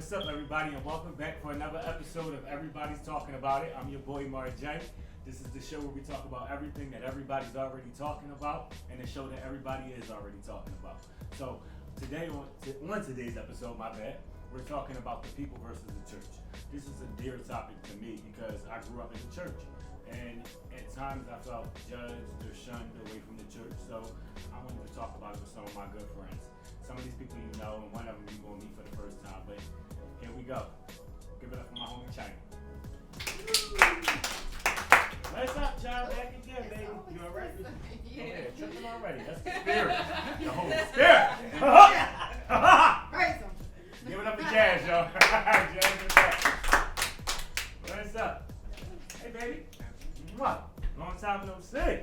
What's up, everybody, and welcome back for another episode of Everybody's Talking About It. I'm your boy, Marjay. This is the show where we talk about everything that everybody's already talking about and the show that everybody is already talking about. So today, on today's episode, we're talking about the people versus the church. This is a dear topic to me because I grew up in the church. And at times I felt judged or shunned away from the church. So I wanted to talk about it with some of my good friends. Some of these people you know, and one of them you're going to meet for the first time. But here we go. Give it up for my homie China. What's up, child? Back again, baby. You alright? Yeah. Okay, tripping already. That's the spirit. The Holy Spirit. Praise him. Give it up for Jazz, y'all. Jazz is back. What's up? Hey, baby. What? Long time no see.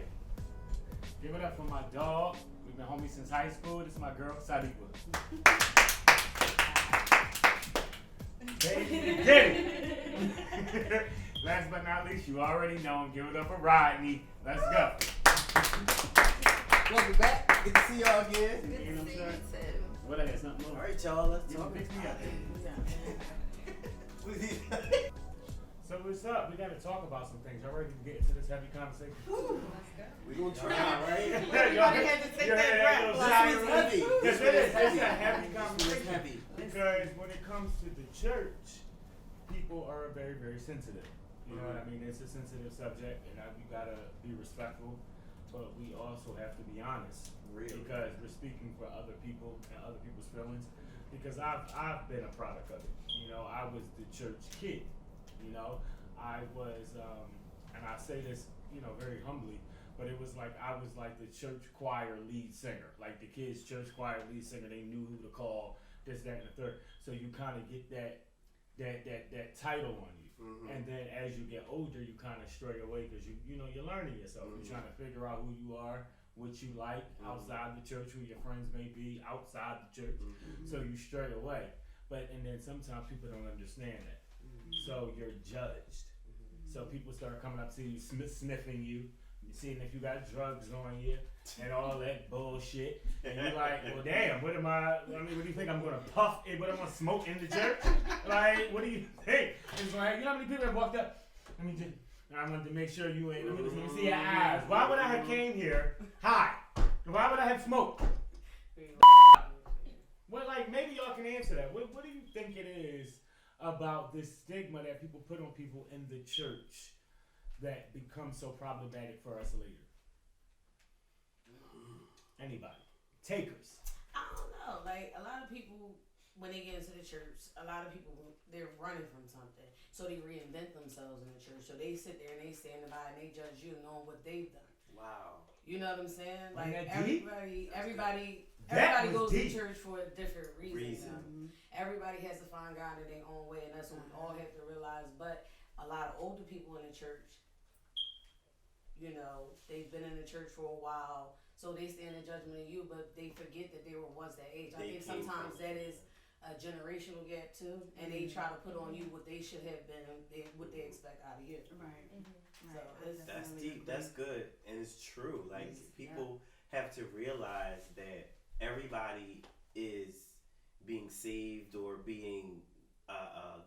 Give it up for my dog. We've been homies since high school. This is my girl, Sadiqa. Baby, get it. Last but not least, you already know him. Give it up for Rodney. Let's go. Welcome back. Good to see y'all again. Good to see you too. What I got something over? All right, y'all. Let's You talk. fix me up. So what's up? We gotta talk about some things. Y'all ready to get into this heavy conversation? We're gonna try, right? Everybody had to take You heard that little breath. sigh It's of heavy. relief? Yes, it is. It's a heavy. heavy It's conversation. heavy. Because when it comes to the church, people are very, very sensitive. You know what I mean? It's a sensitive subject, and we gotta be respectful, but we also have to be honest. Real. Because we're speaking for other people and other people's feelings. Because I've been a product of it. You know, I was the church kid. You know, I was, and I say this, you know, very humbly, but it was like I was like the church choir lead singer, like the kids' church choir lead singer. They knew who to call, this, that, and the third. So you kind of get that title on you. And then as you get older, you kind of stray away because you know you're learning yourself. You're trying to figure out who you are, what you like outside the church, who your friends may be outside the church. So you stray away. And then sometimes people don't understand that. So you're judged. So people start coming up to you, sniffing you, seeing if you got drugs on you and all that bullshit. And you're like, well, damn, what do you think I'm going to puff it? What am I going to smoke in the church? Like, what do you think? It's like, you know how many people have walked up? I wanted to make sure you ain't, let me see your eyes. Why would I have came here high? Why would I have smoked? Well, like, maybe y'all can answer that. What do you think it is about this stigma that people put on people in the church that becomes so problematic for us later? Anybody? Takers. I don't know. Like, a lot of people, when they get into the church, a lot of people, they're running from something. So they reinvent themselves in the church. So they sit there and they stand by and they judge you knowing what they've done. Wow. You know what I'm saying? Wasn't Like, that deep? everybody That was goes deep. to church for a different reason. Everybody has to find God in their own way, and that's what we all have to realize. But a lot of older people in the church, you know, they've been in the church for a while, so they stand in judgment of you, but they forget that they were once that age. I think sometimes that is a generational gap too, and they try to put on you what they should have been, what they expect out of you. Right. So That's deep. That's good, and it's true. Like people have to realize that everybody is being saved or being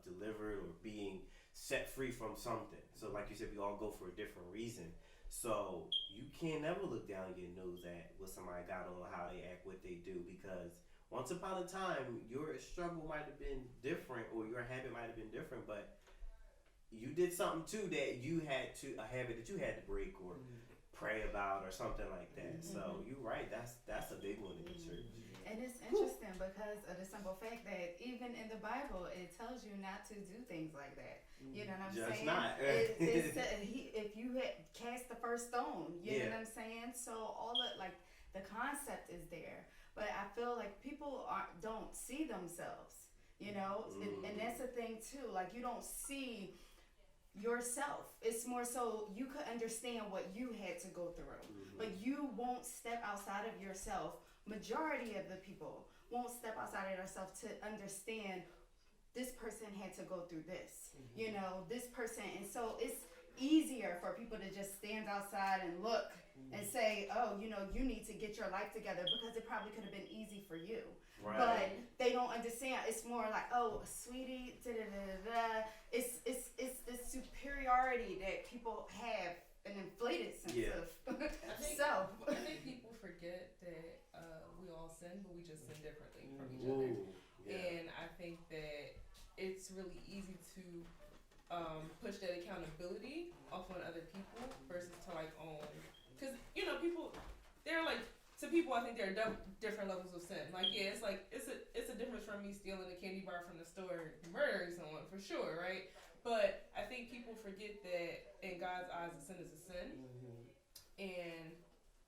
delivered or being set free from something. So like you said, we all go for a different reason. So you can't never look down your nose at what somebody got on, how they act, what they do, because once upon a time your struggle might have been different or your habit might have been different, but you did something too that you had to, a habit that you had to break or pray about or something like that. So you're right, that's a big one in the church. And it's interesting because of the simple fact that even in the Bible, it tells you not to do things like that. You know what I'm Just saying? not. It said if you had cast the first stone, you know what I'm saying? So all of like the concept is there, but I feel like people don't see themselves, you know, and that's the thing too. Like you don't see yourself. It's more so you could understand what you had to go through, but you won't step outside of yourself. Majority of the people won't step outside of themselves to understand this person had to go through this, you know, this person. And so it's easier for people to just stand outside and look and say, oh, you know, you need to get your life together, because it probably could have been easy for you. Right. But they don't understand. It's more like, oh, sweetie, da da da da. It's the superiority that people have an inflated sense of self. I think people forget that we all sin, but we just sin differently from each other. And I think that it's really easy to push that accountability off on other people versus to like own, because you know people, they're like, to people I think there are different levels of sin. Like it's a difference from me stealing a candy bar from the store and murdering someone for sure, right? But I think people forget that in God's eyes a sin is a sin, and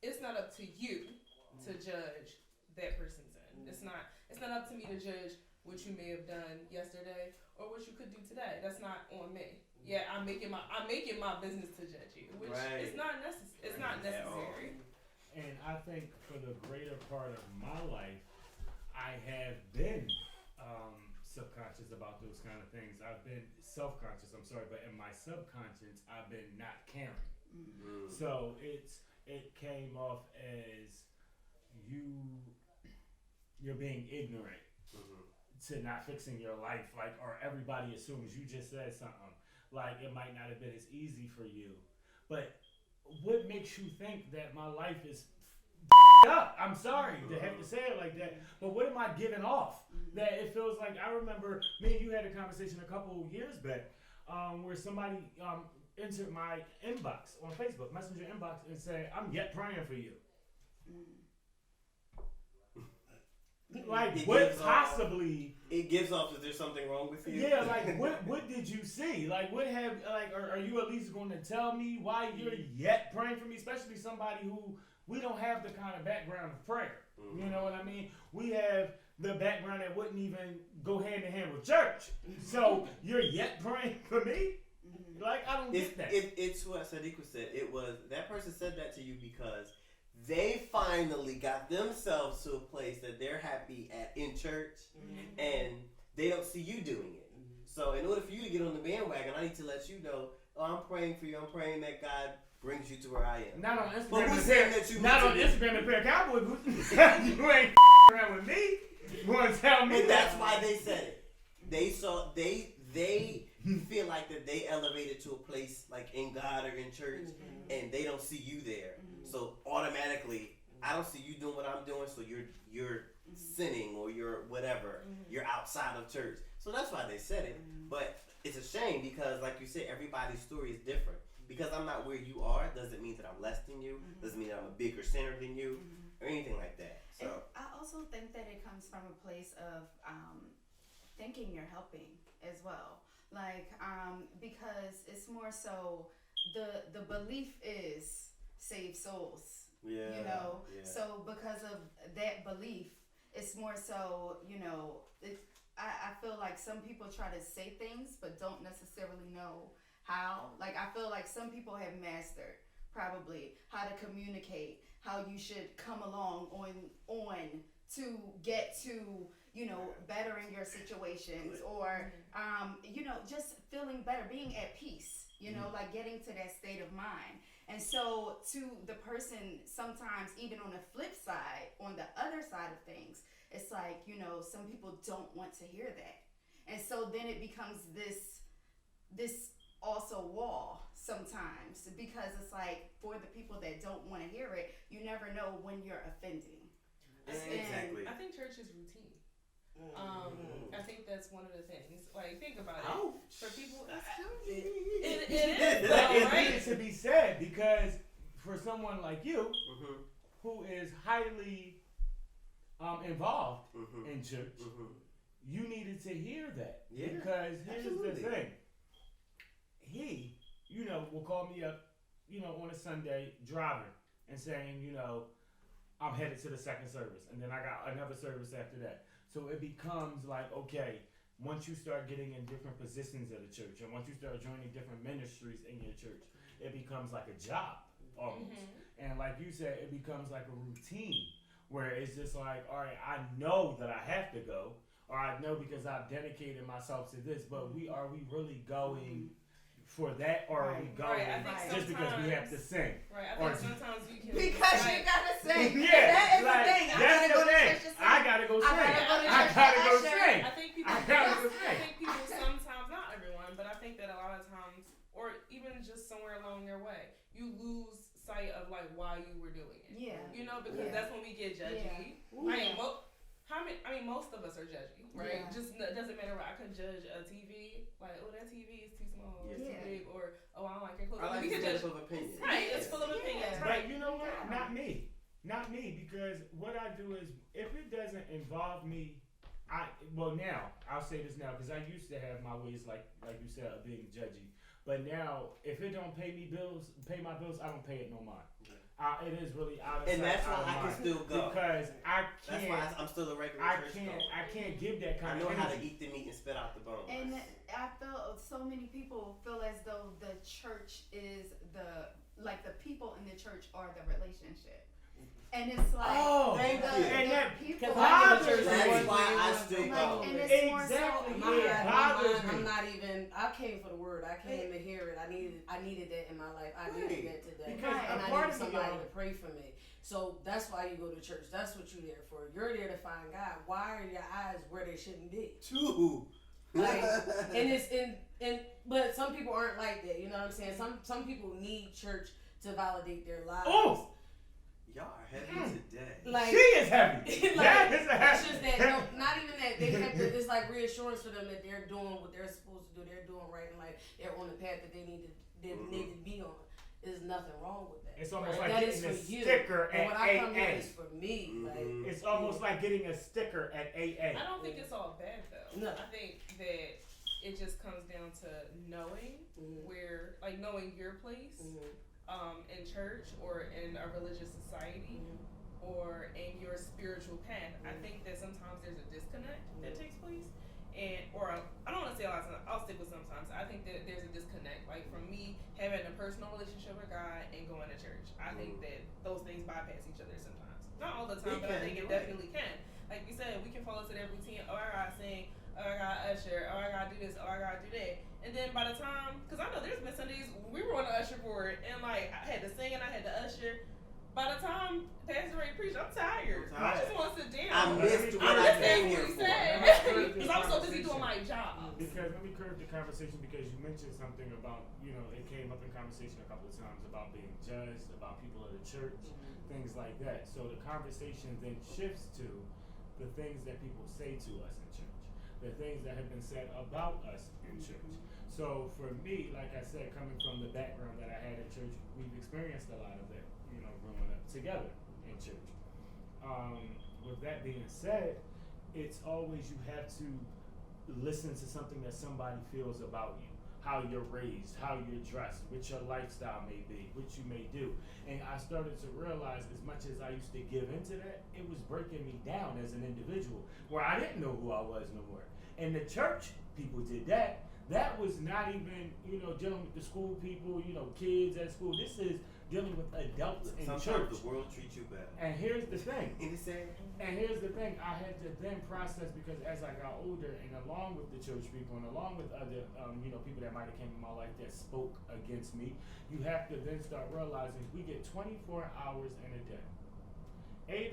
it's not up to you to judge that person's sin. It's not up to me to judge what you may have done yesterday or what you could do today. That's not on me. Yeah, I'm making my business to judge you, which is not necessary. It's not necessary. And I think for the greater part of my life, I have been subconscious about those kind of things. I've been self-conscious, but in my subconscious, I've been not caring. So it came off as you're being ignorant to not fixing your life, like, or everybody assumes you just said something. Like, it might not have been as easy for you. But what makes you think that my life is up? I'm sorry to have to say it like that, but what am I giving off? That it feels like, I remember me and you had a conversation a couple of years back where somebody entered my inbox on Facebook, messenger inbox, and said, I'm yet praying for you. Like, what possibly... It gives off that there's something wrong with you. Yeah, like, what did you see? Like, what have, like, are you at least going to tell me why you're yet praying for me? Especially somebody who, we don't have the kind of background of prayer. You know what I mean? We have the background that wouldn't even go hand in hand with church. So, you're yet praying for me? Like, I don't get that. It's what Sadiqa said. It was, that person said that to you because they finally got themselves to a place that they're happy in church, and they don't see you doing it. So in order for you to get on the bandwagon, I need to let you know, I'm praying for you. I'm praying that God brings you to where I am. Not on Instagram. But who's saying that you not on Instagram to pair cowboy boots. You ain't around with me. You want to tell me? And that's why they said it. They saw they feel like that they elevated to a place like in God or in church, and they don't see you there. So automatically, I don't see you doing what I'm doing. So you're sinning or you're whatever. You're outside of church. So that's why they said it. But it's a shame because, like you said, everybody's story is different. Because I'm not where you are doesn't mean that I'm less than you. Doesn't mean that I'm a bigger sinner than you or anything like that. So and I also think that it comes from a place of thinking you're helping as well. Like because it's more so the belief is save souls. yeah, You know. yeah. So because of that belief, it's more so, you know, I feel like some people try to say things but don't necessarily know how. Like, I feel like some people have mastered probably how to communicate, how you should come along on to get to, you know, bettering your situations or, you know, just feeling better, being at peace, you know, like getting to that state of mind. And so to the person, sometimes even on the flip side, on the other side of things, it's like, you know, some people don't want to hear that. And so then it becomes this also wall sometimes, because it's like, for the people that don't want to hear it, you never know when you're offending. Exactly. I think church is routine. I think that's one of the things. Like, think about it. Ouch. For people, It it is, though, right? needs to be said because for someone like you, who is highly involved in church, you needed to hear that. Yeah, Because here's absolutely. the thing. He, you know, will call me up, you know, on a Sunday driving and saying, you know, I'm headed to the second service, and then I got another service after that. So it becomes like, okay, once you start getting in different positions of the church, and once you start joining different ministries in your church, it becomes like a job almost. And like you said, it becomes like a routine where it's just like, all right, I know that I have to go, or I know because I've dedicated myself to this, but are we really going for that, or are we Right. going Right, I think just because we have to sing? Right, I Or- think sometimes you can Because you like, gotta sing. Yeah, That is like, the thing. I that's gotta the go to thing. church to sing. I gotta go I sing. gotta go to I church gotta to go usher. sing. I think people. I gotta go I sing. think people sometimes, not everyone, but I think that a lot of times, or even just somewhere along your way, you lose sight of like why you were doing it. Yeah. You know, because Yeah. that's when we get judgy. Yeah. I mean, most of us are judgy, right? Yeah. Just it doesn't matter. I can judge a TV, like, oh, that TV is too small, or it's Yeah. too big, or oh, I don't like your clothes. I like we this can type judge. of opinion. Right, it's full of Yeah. opinions, right? But you know what? Not me. Not me, because what I do is, if it doesn't involve me, now I'll say this now, because I used to have my ways, like you said, of being judgy. But now, if it don't pay my bills, I don't pay it no mind. It is really out of And sight, that's why out of I can mind. still go. Because I That's can't. why I'm still a regular I church can't. goer. I can't give that I kind know of how to energy. eat the meat and spit out the bones. And I feel so many people feel as though the church is the people in the church are the relationship. And it's like Oh, thank the, you. and the that people Because I go to church That's every why I Wednesday. still like, go. and it's more Exactly. so My Yeah, mind, bothers me. I'm not even. I came for the word. I came to hear it. I needed that in my life. I needed that today, Because and a I part needed of somebody y'all- to pray for me. So that's why you go to church. That's what you're there for. You're there to find God. Why are your eyes where they shouldn't be? Two. Like, and it's but some people aren't like that. You know what I'm saying? Some people need church to validate their lives. Oh! Y'all are heavy today. Like, She is heavy. like, That is a it's just that not even that they have to, it's like reassurance for them that they're doing what they're supposed to do. They're doing right in life. They're on the path that they need to be on. There's nothing wrong with that. It's almost Right? like That is getting a for you. sticker And at when I come here, AA. it's for me. Like, It's almost like getting a sticker at AA. I don't think it's all bad though. No. I think that it just comes down to knowing where, like, knowing your place in church or in a religious society or in your spiritual path. I think that sometimes there's a disconnect that takes place, I don't want to say a lot of times. I'll stick with sometimes. I think that there's a disconnect. Like, from me having a personal relationship with God and going to church, I think that those things bypass each other sometimes. Not all the time, but I think it definitely can. Like you said, we can fall into that routine. Oh, I gotta sing. Oh, I gotta usher. Oh, I gotta do this. Oh, I gotta do that. And then by the time, because I know there's been Sundays we were on the usher board, and like I had to sing and I had to usher. By the time Pastor Ray preached, I'm tired. I just want to sit down. I missed what I I came here missed for. what because I was so busy doing my job. Because let me curve the conversation, because you mentioned something about, it came up in conversation a couple of times about being judged, about people of the church, things like that. So the conversation then shifts to the things that people say to us in church, the things that have been said about us in church. So for me, like I said, coming from the background that I had in church, we've experienced a lot of that, growing up together in church. With that being said, it's always you have to listen to something that somebody feels about you, how you're raised, how you're dressed, what your lifestyle may be, what you may do. And I started to realize, as much as I used to give into that, it was breaking me down as an individual, where I didn't know who I was no more. And the church people did that. That was not even, dealing with the school people, kids at school. This is dealing with adults in Sometimes church. the world treats you better. And here's the thing. And here's the thing. I had to then process, because as I got older, and along with the church people, and along with other, people that might have came in my life that spoke against me, you have to then start realizing we get 24 hours in a day.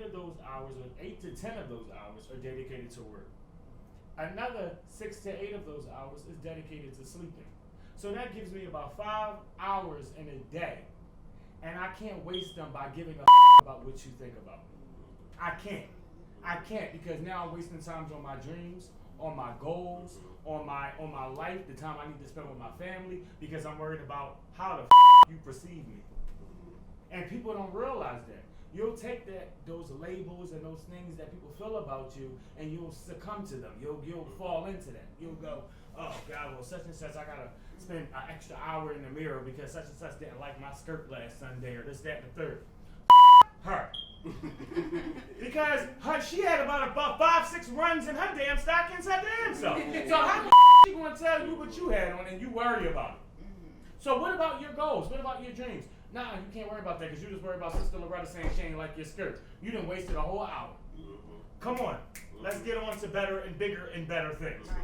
8 of those hours, or 8 to 10 of those hours, are dedicated to work. Another 6 to 8 of those hours is dedicated to sleeping. So that gives me about 5 hours in a day. And I can't waste them by giving a about what you think about me. I can't, because now I'm wasting times on my dreams, on my goals, on my life, the time I need to spend with my family, because I'm worried about how the you perceive me. And people don't realize that. You'll take those labels and those things that people feel about you, and you'll succumb to them. You'll fall into that. You'll go, oh God, well, such and such, I gotta spend an extra hour in the mirror because such and such didn't like my skirt last Sunday, or this, that, and the third. Her. Because she had about 5-6 runs in her damn stockings her damn self. So how she gonna tell you what you had on and you worry about it? So what about your goals? What about your dreams? Nah, you can't worry about that, because you just worry about Sister Loretta saying she ain't like your skirt. You done wasted a whole hour. Come on, let's get on to better and bigger and better things. Right.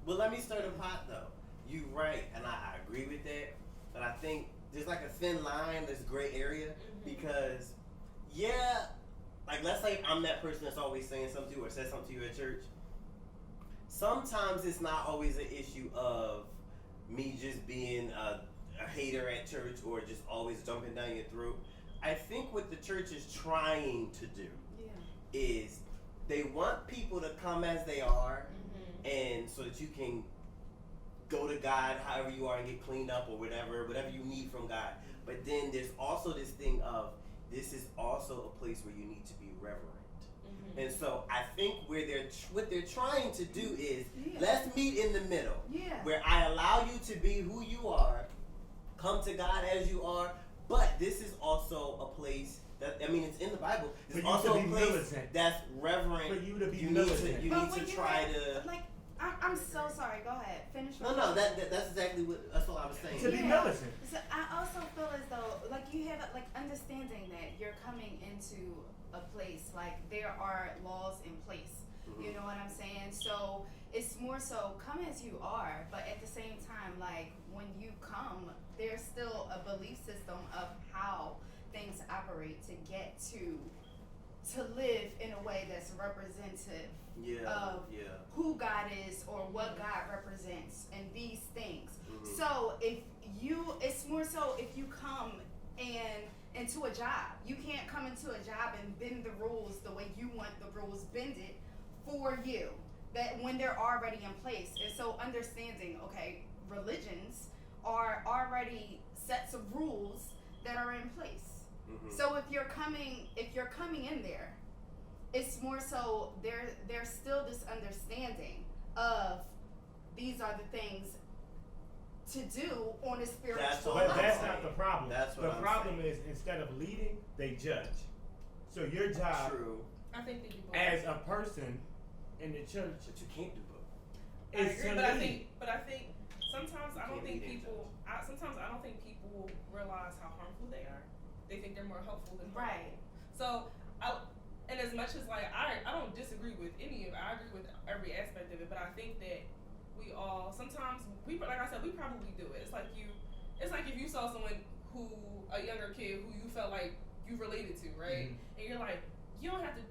Well, let me stir the pot though. you right, and I agree with that. But I think there's like a thin line, this gray area, because yeah, like let's say I'm that person that's always saying something to you or says something to you at church. Sometimes it's not always an issue of me just being a hater at church or just always jumping down your throat. I think what the church is trying to do is they want people to come as they are, and so that you can go to God however you are and get cleaned up or whatever you need from God. But then there's also this thing of this is also a place where you need to be reverent. And so I think what they're trying to do is let's meet in the middle, where I allow you to be who you are, come to God as you are, but this is also a place that, I mean, it's in the Bible. It's also a place militant. That's reverent. For you to be militant. You need to try to. Like, I'm so sorry. Go ahead. Finish. No. That's exactly that's what I was saying. To be militant. So I also feel as though, like, you have like understanding that you're coming into a place, like there are laws in place. You know what I'm saying? So it's more so come as you are, but at the same time, like when you come, there's still a belief system of how things operate to get to live in a way that's representative of who God is or what God represents and these things. So it's more so if you come and into a job, you can't come into a job and bend the rules the way you want the rules bended for you, that when they're already in place. And so understanding, okay, religions are already sets of rules that are in place. So if you're coming in there, it's more so there's still this understanding of these are the things to do on a spiritual level. But that's not the problem. That's what the problem is instead of leading, they judge. So your job I think they do both. as a person in the church, But you can't do both. I is agree, to but I lead. think sometimes I don't think people realize how harmful they are. They think they're more helpful than harmful. Right. So and as much as like I don't disagree with any of it, I agree with every aspect of it, but I think that we all sometimes like I said, we probably do it. It's like if you saw someone a younger kid who you felt like you related to, right? And you're like, you don't have to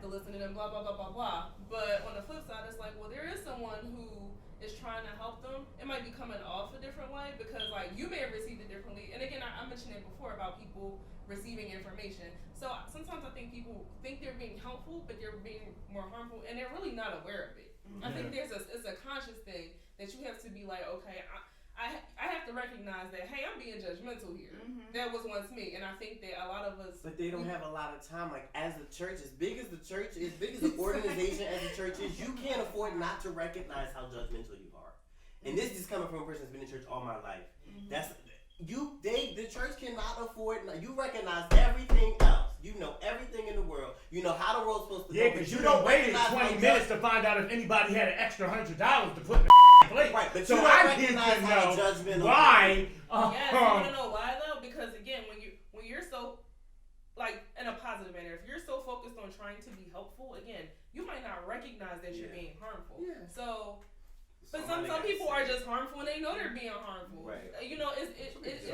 listen to them, blah blah blah blah blah. But on the flip side, it's like, well, there is someone who is trying to help them. It might be coming off a different way because like you may have received it differently. And again, I mentioned it before about people receiving information. So sometimes I think people think they're being helpful, but they're being more harmful, and they're really not aware of it. I think it's a conscious thing that you have to be like, okay, I have to recognize that, hey, I'm being judgmental here. That was once me, and I think that a lot of us. But they don't have a lot of time. Like as the church, as big as the church is, big as the organization as the church is, you can't afford not to recognize how judgmental you are. And this is coming from a person that's been in church all my life. That's the church cannot afford. You recognize everything else. You know everything in the world. You know how the world's supposed to go. Yeah, because you don't wait 20 minutes to find out if anybody had an extra $100 to put in the plate. Right, but so you don't I need recognize to how know judgmental why. Yes, you want to know why though? Because again, when you're so like in a positive manner, if you're so focused on trying to be helpful, again, you might not recognize that you're being harmful. Yeah. So. But some people are just harmful and they know they're being harmful. Right. You know, it's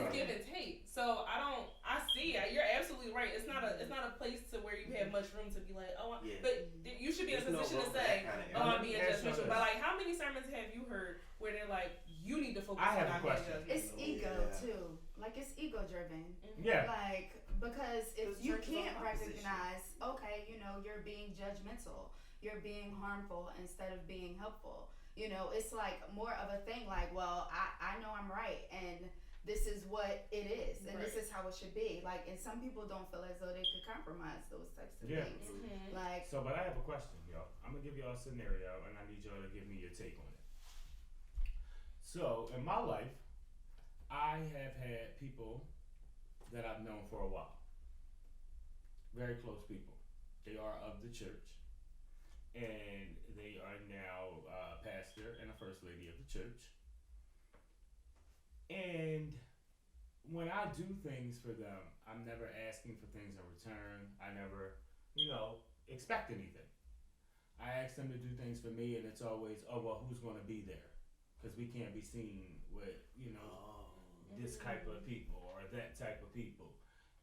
give and take. So I see it. You're absolutely right. It's not a place to where you have much room to be like, but you should be in a position to say, I'm being judgmental. But like, how many sermons have you heard where they're like, you need to focus on not being judgmental? It's ego too. Like it's ego driven. Yeah. Like because if you can't recognize, okay, you know, you're being judgmental, you're being harmful instead of being helpful. You know, it's like more of a thing like, well, I know I'm right and this is what it is and this is how it should be. Like, and some people don't feel as though they could compromise those types of things. Like, so, but I have a question, y'all. I'm going to give y'all a scenario and I need y'all to give me your take on it. So, in my life, I have had people that I've known for a while. Very close people. They are of the church. And they are now a pastor and a first lady of the church. And when I do things for them, I'm never asking for things in return. I never, expect anything. I ask them to do things for me, and it's always, oh, well, who's going to be there? because we can't be seen with, you know, this type of people or that type of people,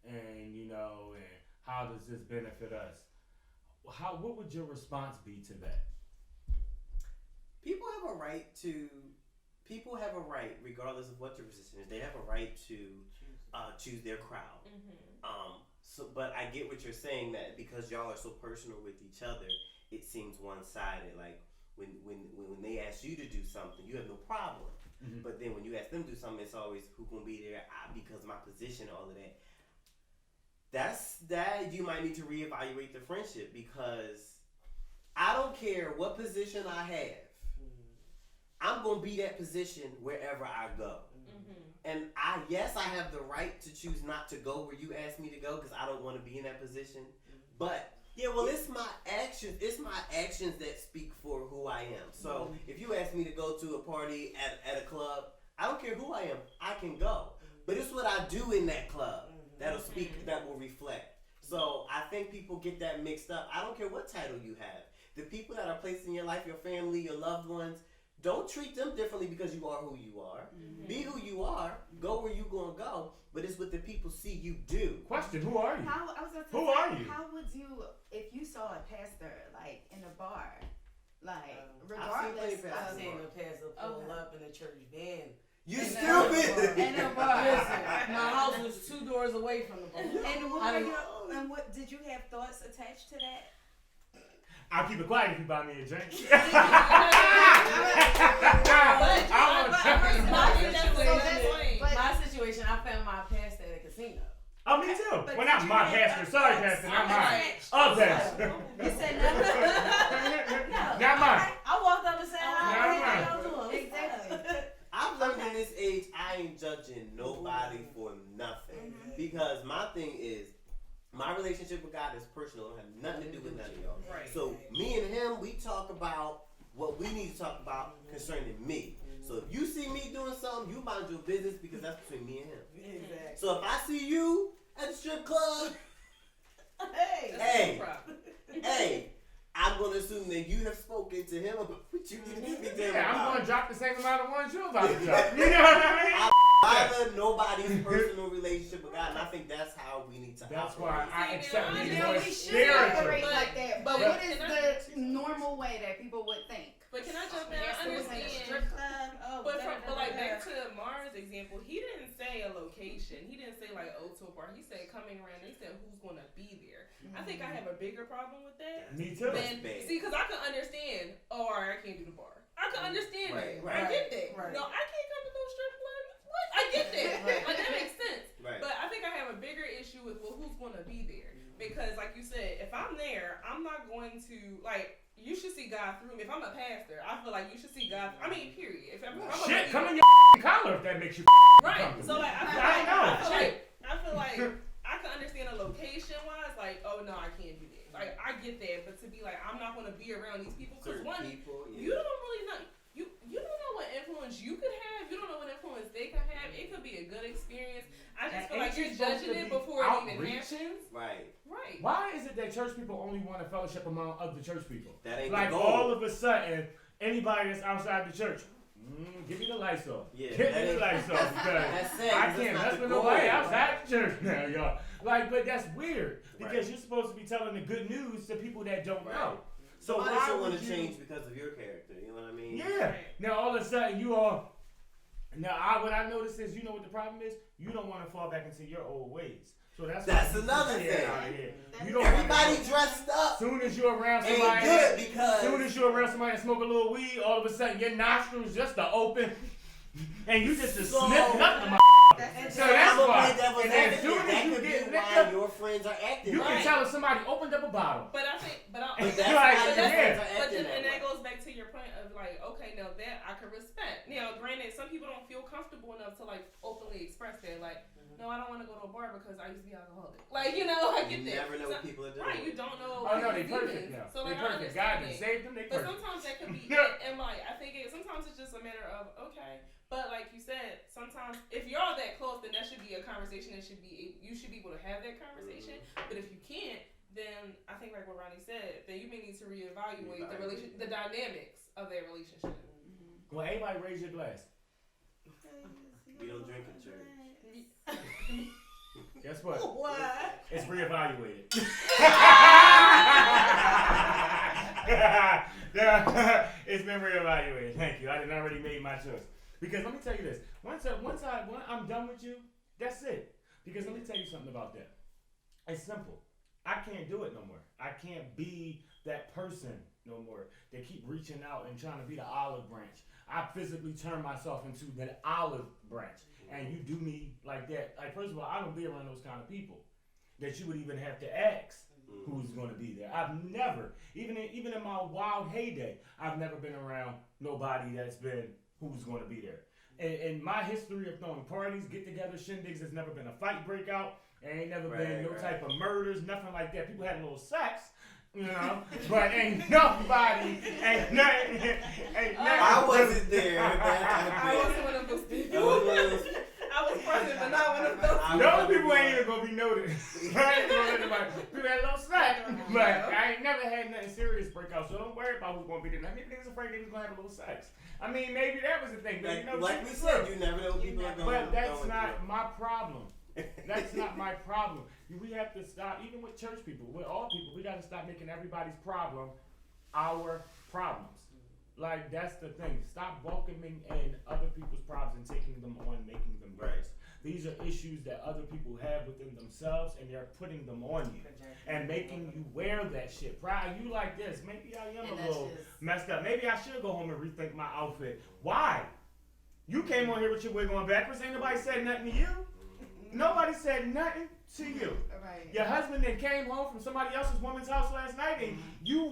and you know, and how does this benefit us? What would your response be to that? People have a right, regardless of what your position is. They have a right to choose their crowd. But I get what you're saying, that because y'all are so personal with each other, it seems one-sided. Like when they ask you to do something, you have no problem. Mm-hmm. But then when you ask them to do something, it's always who gonna be there because of my position, all of that. That you might need to reevaluate the friendship, because I don't care what position I have. I'm going to be that position wherever I go. And I have the right to choose not to go where you ask me to go, because I don't want to be in that position. But it's my actions. It's my actions that speak for who I am. So if you ask me to go to a party at a club, I don't care who I am. I can go. But it's what I do in that club that'll speak, that will reflect. So I think people get that mixed up. I don't care what title you have. The people that are placed in your life, your family, your loved ones, don't treat them differently because you are who you are. Be who you are. Go where you gonna go. But it's what the people see you do. Question: Who are you? Who are you? How would you, if you saw a pastor like in a bar, like regardless I've seen a pastor pull up in a church van. You stupid! In a bar. Listen, my house was 2 doors away from the bar. And what did you have thoughts attached to that? I'll keep it quiet if you buy me a drink. My situation, I found my pastor at a casino. Oh, me too. Well, not my pastor. Sorry, pastor. Not mine. Oh, pastor. You said no. Not mine. I walked up and said, "How you doing?" Exactly. I've learned in this age, I ain't judging nobody for nothing. Because my thing is, my relationship with God is personal. It has nothing to do with none of y'all. Right. So me and him, we talk about what we need to talk about concerning me. So if you see me doing something, you mind your business, because that's between me and him. Exactly. So if I see you at the strip club, Hey. hey, I'm going to assume that you have spoken to him about what you need to speak to him Yeah, I'm about. going to drop the same amount of ones you're about to drop. You know what I mean? Either nobody's personal relationship with God, and I think that's how we need to That's operate. why I accept You you know, more We should spiritual. operate like that. But But what is can the normal way that people would think? But can I jump in? I Pastor was in a understand. strip club. Oh, But like back to Mars example, he didn't say a location. He didn't say like to a bar. He said coming around. He said who's going to be there. I think I have a bigger problem with that. Me too. Then see, because I can understand. Oh, all right, I can't do the bar. I can understand Right, that. right. I get that. Right. No, I can't come to no strip club. What? I get that. Like that makes sense. Right. But I think I have a bigger issue with who's going to be there, because like you said, if I'm there, I'm not going to like. You should see God through me. If I'm a pastor, I feel like you should see God. I mean, period. If I'm a Shit, come in your collar if that makes you right. So like, I feel like I can understand a location wise. Like, oh no, I can't do that. Like, I get that, but to be like, I'm not going to be around these people, because one, you don't really know. You don't know what influence you could have. You don't know what influence they could have. It could be a good experience. I just feel like you're judging it before it even happens. Right. Right. Why is it that church people only want a fellowship among other church people? That ain't Like the goal. all of a sudden, anybody that's outside the church, give me the lights off. Yeah, Give that me the ain't- lights off, because That's sad, I that's can't not mess the with goal. nobody outside the church now, y'all. Like, but that's weird, because Right. you're supposed to be telling the good news to people that don't Right. know. So Somebody why should would want to you change because of your character. You know what I mean? Yeah. Now all of a sudden you are. Now what I notice is, you know what the problem is? You don't want to fall back into your old ways. So that's why you another stay thing. out of here. You don't Everybody wanna, dressed up soon as you're around ain't somebody, good because soon as you're around somebody that smoke a little weed, all of a sudden your nostrils just are open, and you just So- sniff nothing. That's So that's I'm why. a devil's And then advocate. soon as That you could get be lit why up, your friends are acting you right. can tell if somebody opened up a bottle. But I think, But that's Like, why your yeah. friends are But acting then, and that way. goes back to your point of like, okay, now that I can respect. Now, granted, some people don't feel comfortable enough to like openly express that. Like, no, I don't want to go to a bar because I used to be alcoholic. Like, you know, I get You that. never know So- what people are doing. Right, you don't know. Oh no, they people's perfect demons. now. So They like, I perfect. God understand done it. saved them. They But perfect. sometimes that could be Yeah. it, and like I think sometimes it's just a matter of okay. But like you said, sometimes if you're all that close, then that should be a conversation. You should be able to have that conversation. But if you can't, then I think like what Ronnie said, then you may need to reevaluate the dynamics of that relationship. Well, everybody raise your glass. We don't drink in church. Guess what? What? It's reevaluated. It's been reevaluated. Thank you. I did already made my choice. Because let me tell you this. Once I'm done with you, that's it. Because let me tell you something about that. It's simple. I can't do it no more. I can't be that person no more. They keep reaching out and trying to be the olive branch. I physically turn myself into the olive branch. And you do me like that. Like, first of all, I don't be around those kind of people that you would even have to ask who's going to be there. I've never, even in my wild heyday, I've never been around nobody that's been who's going to be there. In my history of throwing parties, get-together, shindigs, there's never been a fight breakout. There ain't never been no type of murders, nothing like that. People had a little sex, you know, but ain't nobody, ain't nothing. I wasn't there. I wasn't one of those people. I was present, but not one of those. Those people ain't even gonna be noticed. I ain't gonna let nobody. People had a little sex, but I ain't never had nothing serious break out. So don't worry about who's gonna be there. Maybe niggas afraid they was gonna have a little sex. I mean, maybe that was the thing. But you know, like we said, you never know people are going. But that's not my problem. That's not my problem. We have to stop, even with church people, with all people, we got to stop making everybody's problem our problems. Like, that's the thing. Stop welcoming in other people's problems and taking them on, making them yours. These are issues that other people have within themselves, and they're putting them on you and making you wear that shit. Pride, you like this. Maybe I am a little messed up. Maybe I should go home and rethink my outfit. Why? You came on here with your wig on backwards. Ain't nobody said nothing to you. Nobody said nothing to you. Right. Your husband then came home from somebody else's woman's house last night, and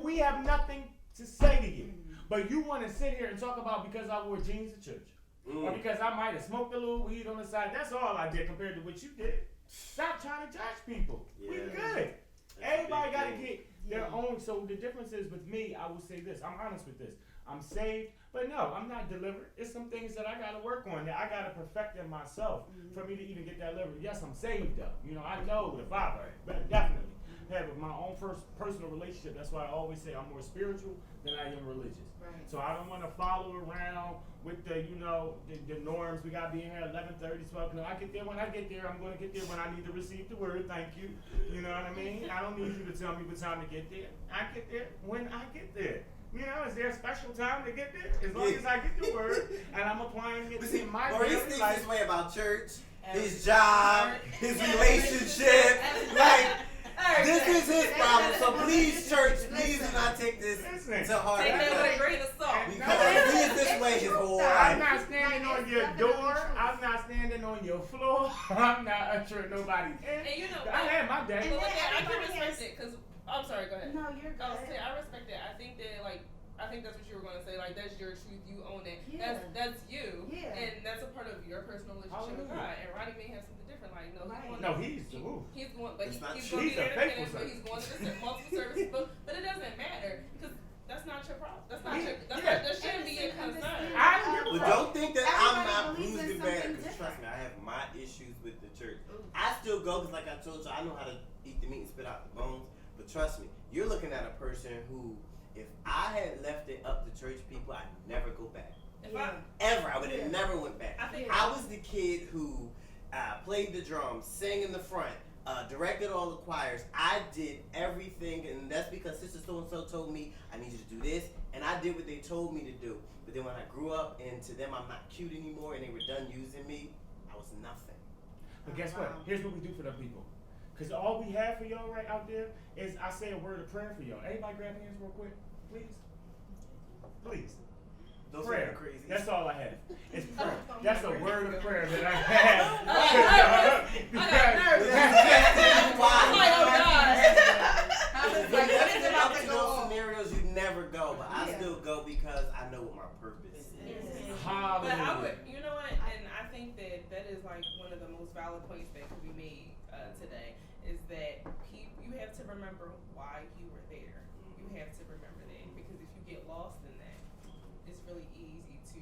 we have nothing to say to you. But you want to sit here and talk about because I wore jeans to church. Or because I might have smoked a little weed on the side. That's all I did compared to what you did. Stop trying to judge people. We good. Everybody got to get their own. So the difference is with me, I will say this. I'm honest with this. I'm saved, but no, I'm not delivered. It's some things that I got to work on, that I got to perfect in myself for me to even get that delivered. Yes, I'm saved though. You know, I know the Father, but definitely have my own personal relationship. That's why I always say I'm more spiritual than I am religious. Right. So I don't want to follow around with the, you know, the norms. We got to be in here at 11:30, 12. No, I get there when I get there. I'm going to get there when I need to receive the word. Thank you. You know what I mean? I don't need you to tell me what time to get there. I get there when I get there. You know, is there a special time to get there? As long as I get the word and I'm applying it in my Maurice daily thinks life. this way about church, his job, his relationship. Like, this is his problem. So please, church, please do not take this to heart. Take that with a grain of salt. Because he is this way his whole I'm life. not standing on your door. I'm not standing on your floor. I'm not ushering nobody in. And you know, I had my day. But look at, I can respect it because I'm sorry. Go ahead. No, you're good. I respect it. I think that I think that's what you were going to say. Like, that's your truth. You own it. Yeah. That's you. Yeah. And that's a part of your personal relationship with God. And Ronnie may have something different. Like, no, He's the move. He's going, but he's going to He's be a there faithful to but he's going to the multiple services. But it doesn't matter because that's not your problem. That's not your. That shouldn't be your concern. But don't think that I'm not Everybody believes bruised in and bad. something Because trust me, I have my issues with the church. Ooh. I still go because, like I told you, I know how to eat the meat and spit out the bones. But trust me, you're looking at a person who, if I had left it up to church people, I'd never go back. I would have never went back. I was the kid who played the drums, sang in the front, directed all the choirs. I did everything, and that's because Sister So-and-so told me, I need you to do this, and I did what they told me to do. But then when I grew up, and to them I'm not cute anymore, and they were done using me, I was nothing. But guess what? Here's what we do for them people. Because all we have for y'all right out there is I say a word of prayer for y'all. Everybody grab hands real quick, please. Please. Those Prayer. are crazy. That's all I have. It's prayer. That's a word of prayer that I have. When that's about to those scenarios, you never go. But I still go because I know what my purpose is. But I would, you know what? And I think that is like one of the most valid points that could be made today. Is that you have to remember why you were there. You have to remember that because if you get lost in that, it's really easy to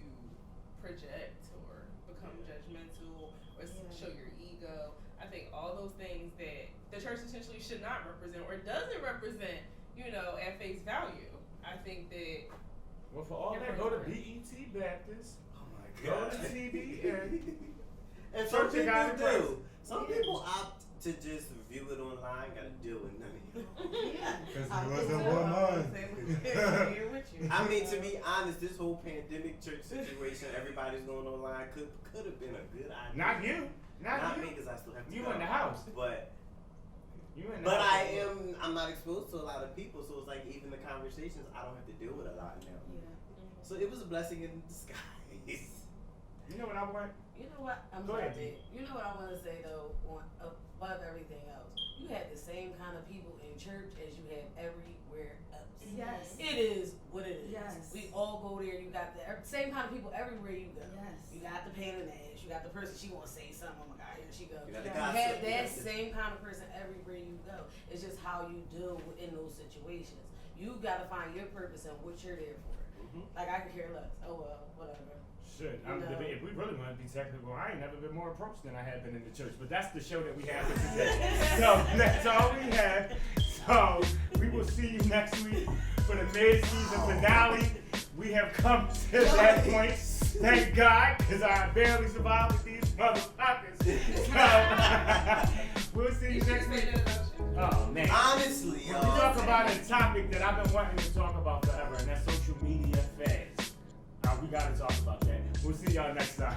project or become judgmental or show your ego. I think all those things that the church essentially should not represent or doesn't represent, you know, at face value. I think that Well, for all that, go to BET Baptist. Oh my Go God. to TBN. And some Church of God in people Christ. do. Some people opt to just view it online. Got to deal with none of you. Yeah. Because I it wasn't feel one I'm mine. here with you. I mean, to be honest, this whole pandemic church situation, everybody's going online, could have been a good idea. Not you. Not you. me, because I still have to You go. in the house. But You in the but house. I'm not exposed to a lot of people, so it's like even the conversations I don't have to deal with a lot now. Yeah. So it was a blessing in disguise. You know what I want? You know what? I'm Go ahead, sorry. You know what I want to say though, above everything else, you had the same kind of people in church as you have everywhere else. Yes. It is what it is. Yes. We all go there. You got the same kind of people everywhere you go. Yes. You got the pain in the ass. You got the person, she want to say something. Oh my God, here she goes. You got the Yeah. You gossip. have that same kind of person everywhere you go. It's just how you deal in those situations. You got to find your purpose and what you're there for. Mhm. Like I could care less. Oh well, whatever. Shit, You know. if we really want to be technical, I ain't never been more approached than I have been in the church. But that's the show that we have for today. So that's all we have. So we will see you next week for the mid-season finale. We have come to that point. Thank God, because I barely survived with these motherfuckers. So we'll see you next week. Oh man. Honestly, We y'all. talk about a topic that I've been wanting to talk about forever, and that's social media fads. We gotta talk about that. We'll see y'all next time.